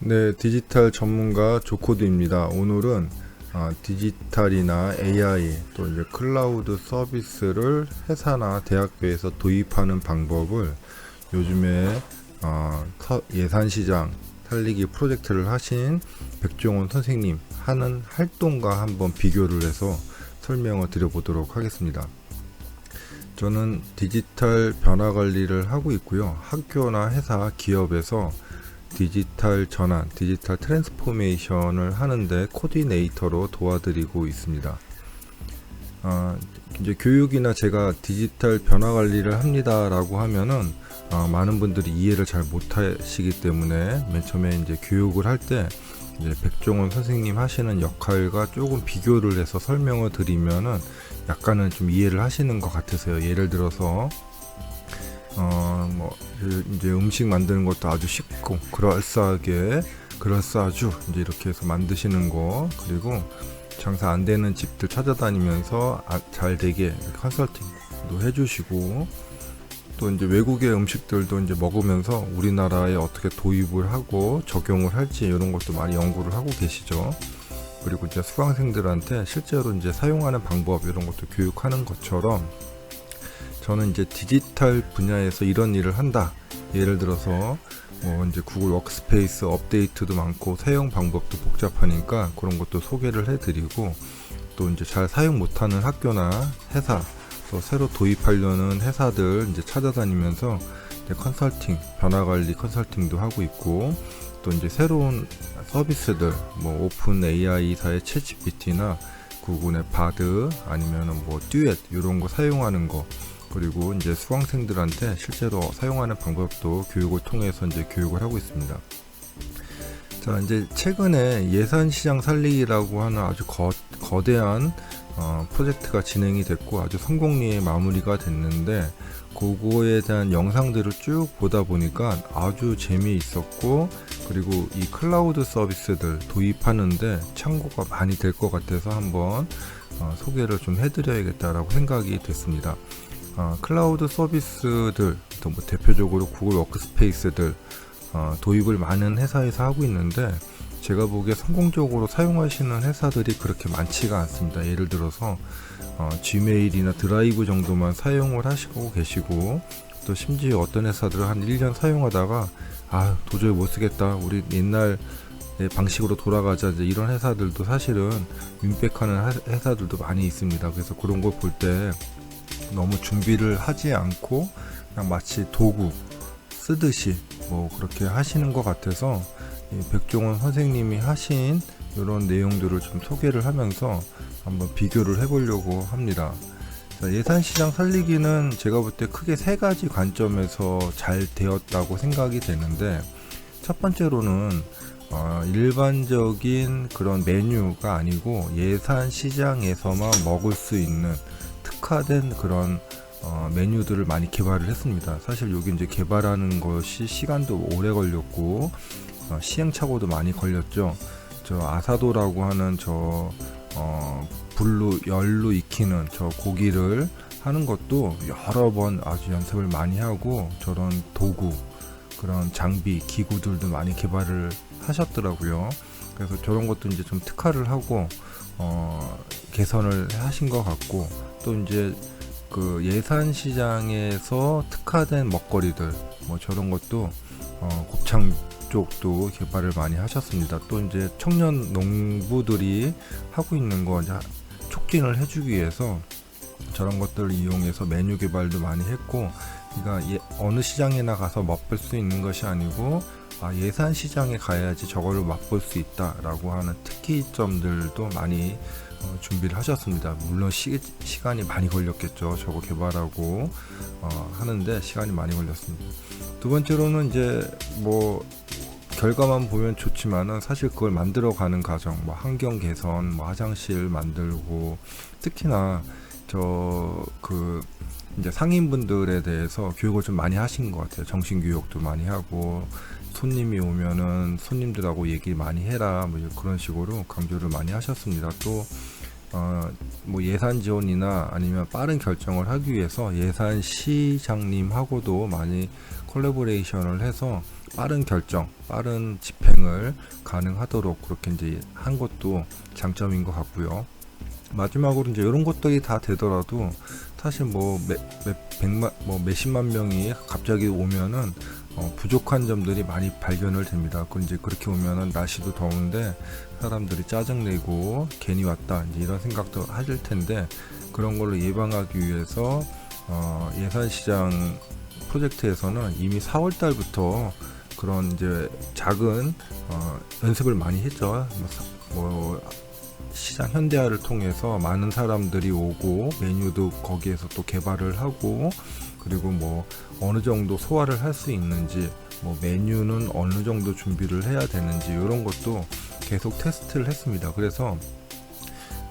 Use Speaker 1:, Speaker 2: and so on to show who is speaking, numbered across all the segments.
Speaker 1: 네, 디지털 전문가 조코드입니다. 오늘은 디지털이나 AI 또 이제 클라우드 서비스를 회사나 대학교에서 도입하는 방법을 요즘에 예산시장 살리기 프로젝트를 하신 백종원 선생님 하는 활동과 한번 비교를 해서 설명을 드려보도록 하겠습니다. 저는 디지털 변화 관리를 하고 있고요. 학교나 회사, 기업에서 디지털 전환, 디지털 트랜스포메이션을 하는데 코디네이터로 도와드리고 있습니다. 이제 교육이나 제가 디지털 변화 관리를 합니다 라고 하면은 많은 분들이 이해를 잘 못하시기 때문에 맨 처음에 이제 교육을 할 때 이제 백종원 선생님 하시는 역할과 조금 비교를 해서 설명을 드리면은 약간은 좀 이해를 하시는 것 같으세요. 예를 들어서 이제 음식 만드는 것도 아주 쉽고 그럴싸하죠 이제 이렇게 해서 만드시는 거, 그리고 장사 안 되는 집들 찾아다니면서 잘 되게 컨설팅도 해주시고, 또 이제 외국의 음식들도 이제 먹으면서 우리나라에 어떻게 도입을 하고 적용을 할지 이런 것도 많이 연구를 하고 계시죠. 그리고 이제 수강생들한테 실제로 이제 사용하는 방법 이런 것도 교육하는 것처럼 저는 이제 디지털 분야에서 이런 일을 한다. 예를 들어서 이제 구글 워크스페이스 업데이트도 많고 사용 방법도 복잡하니까 그런 것도 소개를 해드리고, 또 이제 잘 사용 못하는 학교나 회사, 또 새로 도입하려는 회사들 이제 찾아다니면서 이제 컨설팅, 변화관리 컨설팅도 하고 있고, 또 이제 새로운 서비스들, 오픈 AI사의 챗GPT나 구글의 바드 아니면은 듀엣 이런 거 사용하는 거, 그리고 이제 수강생들한테 실제로 사용하는 방법도 교육을 통해서 이제 교육을 하고 있습니다. 자, 이제 최근에 예산시장 살리기라고 하는 아주 거대한 프로젝트가 진행이 됐고 아주 성공리에 마무리가 됐는데, 그거에 대한 영상들을 쭉 보다 보니까 아주 재미있었고, 그리고 이 클라우드 서비스들 도입하는데 참고가 많이 될 것 같아서 한번 소개를 좀 해드려야겠다라고 생각이 됐습니다. 클라우드 서비스들, 또 대표적으로 구글 워크스페이스들 도입을 많은 회사에서 하고 있는데, 제가 보기에 성공적으로 사용하시는 회사들이 그렇게 많지가 않습니다. 예를 들어서 지메일이나 드라이브 정도만 사용을 하시고 계시고, 또 심지어 어떤 회사들은 한 1년 사용하다가 도저히 못 쓰겠다, 우리 옛날 방식으로 돌아가자, 이제 이런 회사들도 사실은 윈백하는 회사들도 많이 있습니다. 그래서 그런 걸 볼 때 너무 준비를 하지 않고 그냥 마치 도구 쓰듯이 그렇게 하시는 것 같아서 백종원 선생님이 하신 이런 내용들을 좀 소개를 하면서 한번 비교를 해보려고 합니다. 예산시장 살리기는 제가 볼 때 크게 세 가지 관점에서 잘 되었다고 생각이 되는데, 첫 번째로는 일반적인 그런 메뉴가 아니고 예산시장에서만 먹을 수 있는 특화된 그런 메뉴들을 많이 개발을 했습니다. 사실 여기 이제 개발하는 것이 시간도 오래 걸렸고 시행착오도 많이 걸렸죠. 저 아사도라고 하는 열로 익히는 저 고기를 하는 것도 여러 번 아주 연습을 많이 하고, 저런 도구, 그런 장비, 기구들도 많이 개발을 하셨더라고요. 그래서 저런 것도 이제 좀 특화를 하고 개선을 하신 것 같고, 또 이제 그 예산 시장에서 특화된 먹거리들 저런 것도 곱창 쪽도 개발을 많이 하셨습니다. 또 이제 청년 농부들이 하고 있는 거 이제 촉진을 해주기 위해서 저런 것들을 이용해서 메뉴 개발도 많이 했고, 그러니까 어느 시장에나 가서 맛볼 수 있는 것이 아니고 예산 시장에 가야지 저거를 맛볼 수 있다라고 하는 특기점들도 많이 준비를 하셨습니다. 물론 시간이 많이 걸렸겠죠. 저거 개발하고 하는데 시간이 많이 걸렸습니다. 두 번째로는 이제 결과만 보면 좋지만은 사실 그걸 만들어가는 과정, 환경 개선, 화장실 만들고, 특히나 이제 상인분들에 대해서 교육을 좀 많이 하신 것 같아요. 정신교육도 많이 하고, 손님이 오면은 손님들하고 얘기 많이 해라, 그런 식으로 강조를 많이 하셨습니다. 또 예산 지원이나 아니면 빠른 결정을 하기 위해서 예산 시장님하고도 많이 콜라보레이션을 해서 빠른 결정, 빠른 집행을 가능하도록 그렇게 이제 한 것도 장점인 것 같고요. 마지막으로 이제 이런 것들이 다 되더라도 사실 뭐 몇십만 명이 갑자기 오면은 부족한 점들이 많이 발견을 됩니다. 이제 그렇게 오면은 날씨도 더운데 사람들이 짜증내고 괜히 왔다 이제 이런 생각도 하실 텐데, 그런 걸로 예방하기 위해서 예산시장 프로젝트에서는 이미 4월 달부터 그런 이제 작은 연습을 많이 했죠. 시장 현대화를 통해서 많은 사람들이 오고 메뉴도 거기에서 또 개발을 하고, 그리고 뭐 어느 정도 소화를 할 수 있는지, 뭐 메뉴는 어느 정도 준비를 해야 되는지 이런 것도 계속 테스트를 했습니다. 그래서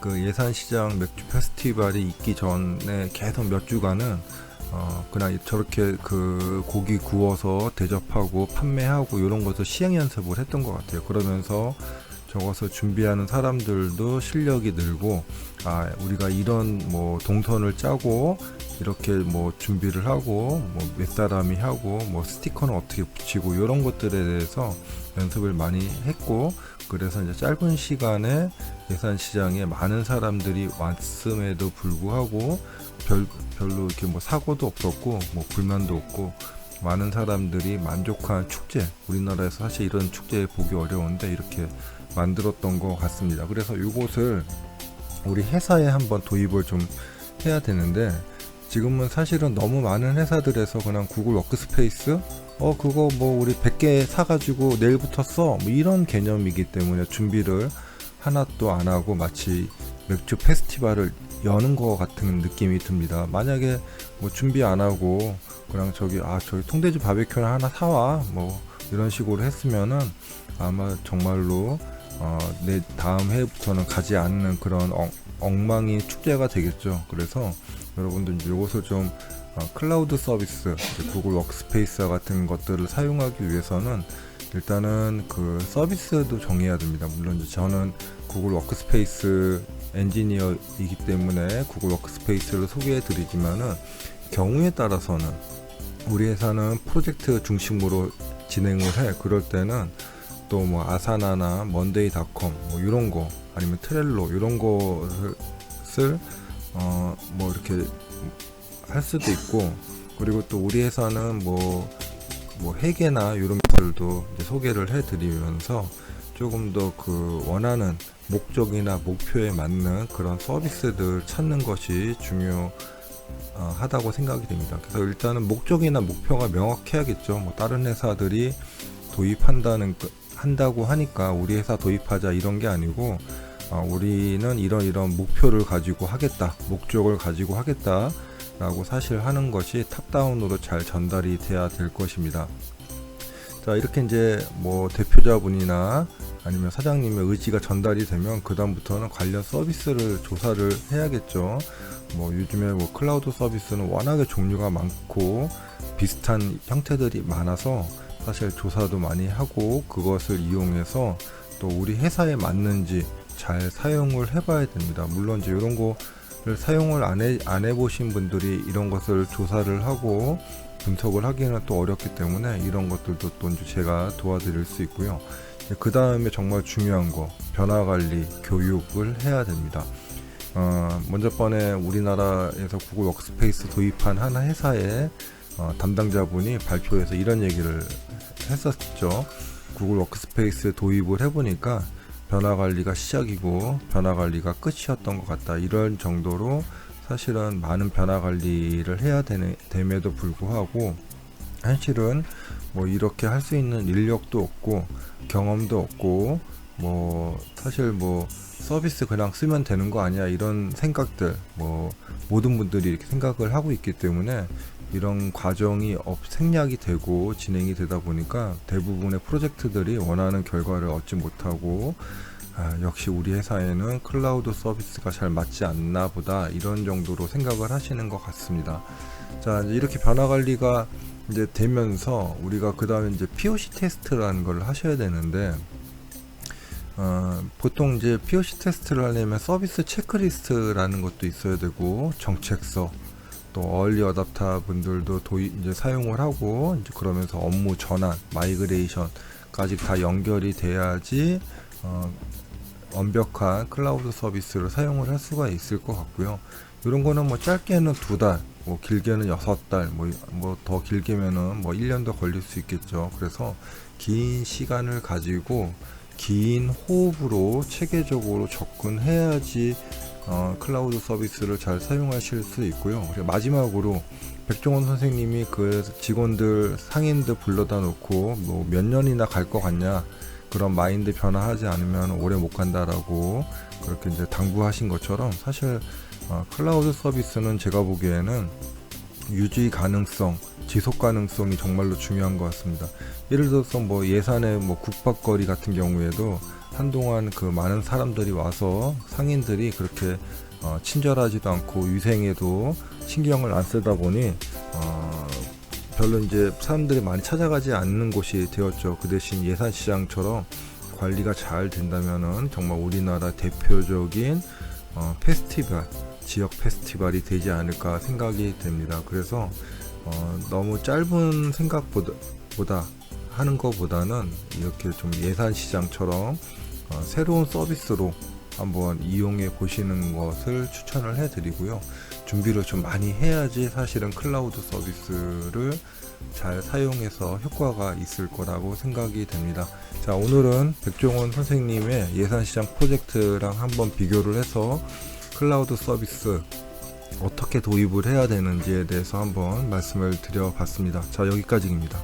Speaker 1: 그 예산시장 맥주 페스티벌이 있기 전에 계속 몇 주간은 그냥 저렇게 그 고기 구워서 대접하고 판매하고 이런 것을 시행 연습을 했던 것 같아요. 그러면서 저것을 준비하는 사람들도 실력이 늘고, 우리가 이런 뭐 동선을 짜고 이렇게 뭐 준비를 하고 뭐 몇 사람이 하고 뭐 스티커는 어떻게 붙이고 이런 것들에 대해서 연습을 많이 했고, 그래서 이제 짧은 시간에 예산시장에 많은 사람들이 왔음에도 불구하고 별로 이렇게 뭐 사고도 없었고 뭐 불만도 없고 많은 사람들이 만족한 축제, 우리나라에서 사실 이런 축제 보기 어려운데 이렇게 만들었던 것 같습니다. 그래서 이곳을 우리 회사에 한번 도입을 좀 해야 되는데, 지금은 사실은 너무 많은 회사들에서 그냥 구글 워크스페이스 그거 뭐 우리 100개 사가지고 내일부터 써 뭐 이런 개념이기 때문에 준비를 하나도 안 하고 마치 맥주 페스티벌을 여는 것 같은 느낌이 듭니다. 만약에 뭐 준비 안 하고 그냥 저기 통돼지 바베큐나 하나 사와 뭐 이런 식으로 했으면은 아마 정말로 내 다음 해부터는 가지 않는 그런 엉망이 축제가 되겠죠. 그래서 여러분들 이것을 좀 클라우드 서비스, 구글 워크스페이스 같은 것들을 사용하기 위해서는 일단은 그 서비스도 정해야 됩니다. 물론 저는 구글 워크스페이스 엔지니어이기 때문에 구글 워크스페이스를 소개해 드리지만은, 경우에 따라서는 우리 회사는 프로젝트 중심으로 진행을 해. 그럴 때는 또 뭐 아사나나 먼데이닷컴 뭐 이런 거, 아니면 트렐로 이런 것을 뭐 이렇게 할 수도 있고, 그리고 또 우리 회사는 뭐 회계나 이런 것들도 이제 소개를 해드리면서 조금 더 그 원하는 목적이나 목표에 맞는 그런 서비스들 찾는 것이 중요하다고 생각이 됩니다. 그래서 일단은 목적이나 목표가 명확해야겠죠. 뭐 다른 회사들이 한다고 하니까 우리 회사 도입하자 이런 게 아니고, 우리는 이런 목표를 가지고 하겠다, 목적을 가지고 하겠다 라고 사실 하는 것이 탑다운으로 잘 전달이 돼야 될 것입니다. 자, 이렇게 이제 뭐 대표자분이나 아니면 사장님의 의지가 전달이 되면 그 다음부터는 관련 서비스를 조사를 해야겠죠. 뭐 요즘에 뭐 클라우드 서비스는 워낙에 종류가 많고 비슷한 형태들이 많아서 사실 조사도 많이 하고, 그것을 이용해서 또 우리 회사에 맞는지 잘 사용을 해봐야 됩니다. 물론 이제 이런 거를 사용을 안 해보신 분들이 이런 것을 조사를 하고 분석을 하기는 또 어렵기 때문에 이런 것들도 또 이제 제가 도와드릴 수 있고요. 그 다음에 정말 중요한 거, 변화 관리, 교육을 해야 됩니다. 먼저 번에 우리나라에서 구글 워크스페이스 도입한 한 회사의 담당자분이 발표에서 이런 얘기를 했었죠. 구글 워크스페이스 도입을 해보니까 변화 관리가 시작이고 변화 관리가 끝이었던 것 같다. 이런 정도로 사실은 많은 변화 관리를 해야 됨에도 불구하고 사실은 뭐 이렇게 할 수 있는 인력도 없고 경험도 없고 뭐 사실 뭐 서비스 그냥 쓰면 되는 거 아니야, 이런 생각들 뭐 모든 분들이 이렇게 생각을 하고 있기 때문에 이런 과정이 생략이 되고 진행이 되다 보니까 대부분의 프로젝트들이 원하는 결과를 얻지 못하고, 역시 우리 회사에는 클라우드 서비스가 잘 맞지 않나 보다, 이런 정도로 생각을 하시는 것 같습니다. 자, 이렇게 변화 관리가 이제 되면서 우리가 그 다음에 이제 POC 테스트라는 걸 하셔야 되는데, 보통 이제 POC 테스트를 하려면 서비스 체크리스트라는 것도 있어야 되고, 정책서, 또 얼리 어답터 분들도 이제 사용을 하고, 이제 그러면서 업무 전환, 마이그레이션까지 다 연결이 돼야지 완벽한 클라우드 서비스를 사용을 할 수가 있을 것 같고요. 이런 거는 뭐 짧게는 2달, 뭐 길게는 6달, 뭐 더 길게면은 뭐 1년도 걸릴 수 있겠죠. 그래서 긴 시간을 가지고 긴 호흡으로 체계적으로 접근해야지 클라우드 서비스를 잘 사용하실 수 있고요. 그리고 마지막으로 백종원 선생님이 그 직원들 상인들 불러다 놓고 뭐 몇 년이나 갈 것 같냐, 그런 마인드 변화하지 않으면 오래 못 간다라고 그렇게 이제 당부하신 것처럼, 사실 클라우드 서비스는 제가 보기에는 유지 가능성, 지속 가능성이 정말로 중요한 것 같습니다. 예를 들어서 뭐 예산의 뭐 국밥거리 같은 경우에도 한동안 그 많은 사람들이 와서 상인들이 그렇게 친절하지도 않고 위생에도 신경을 안 쓰다 보니 별로 이제 사람들이 많이 찾아가지 않는 곳이 되었죠. 그 대신 예산시장처럼 관리가 잘 된다면은 정말 우리나라 대표적인 페스티벌, 지역 페스티벌이 되지 않을까 생각이 됩니다. 그래서 너무 짧은 생각보다 하는 것보다는 이렇게 좀 예산시장처럼 새로운 서비스로 한번 이용해 보시는 것을 추천을 해 드리고요. 준비를 좀 많이 해야지 사실은 클라우드 서비스를 잘 사용해서 효과가 있을 거라고 생각이 됩니다. 자, 오늘은 백종원 선생님의 예산시장 프로젝트랑 한번 비교를 해서 클라우드 서비스 어떻게 도입을 해야 되는지에 대해서 한번 말씀을 드려봤습니다. 자, 여기까지입니다.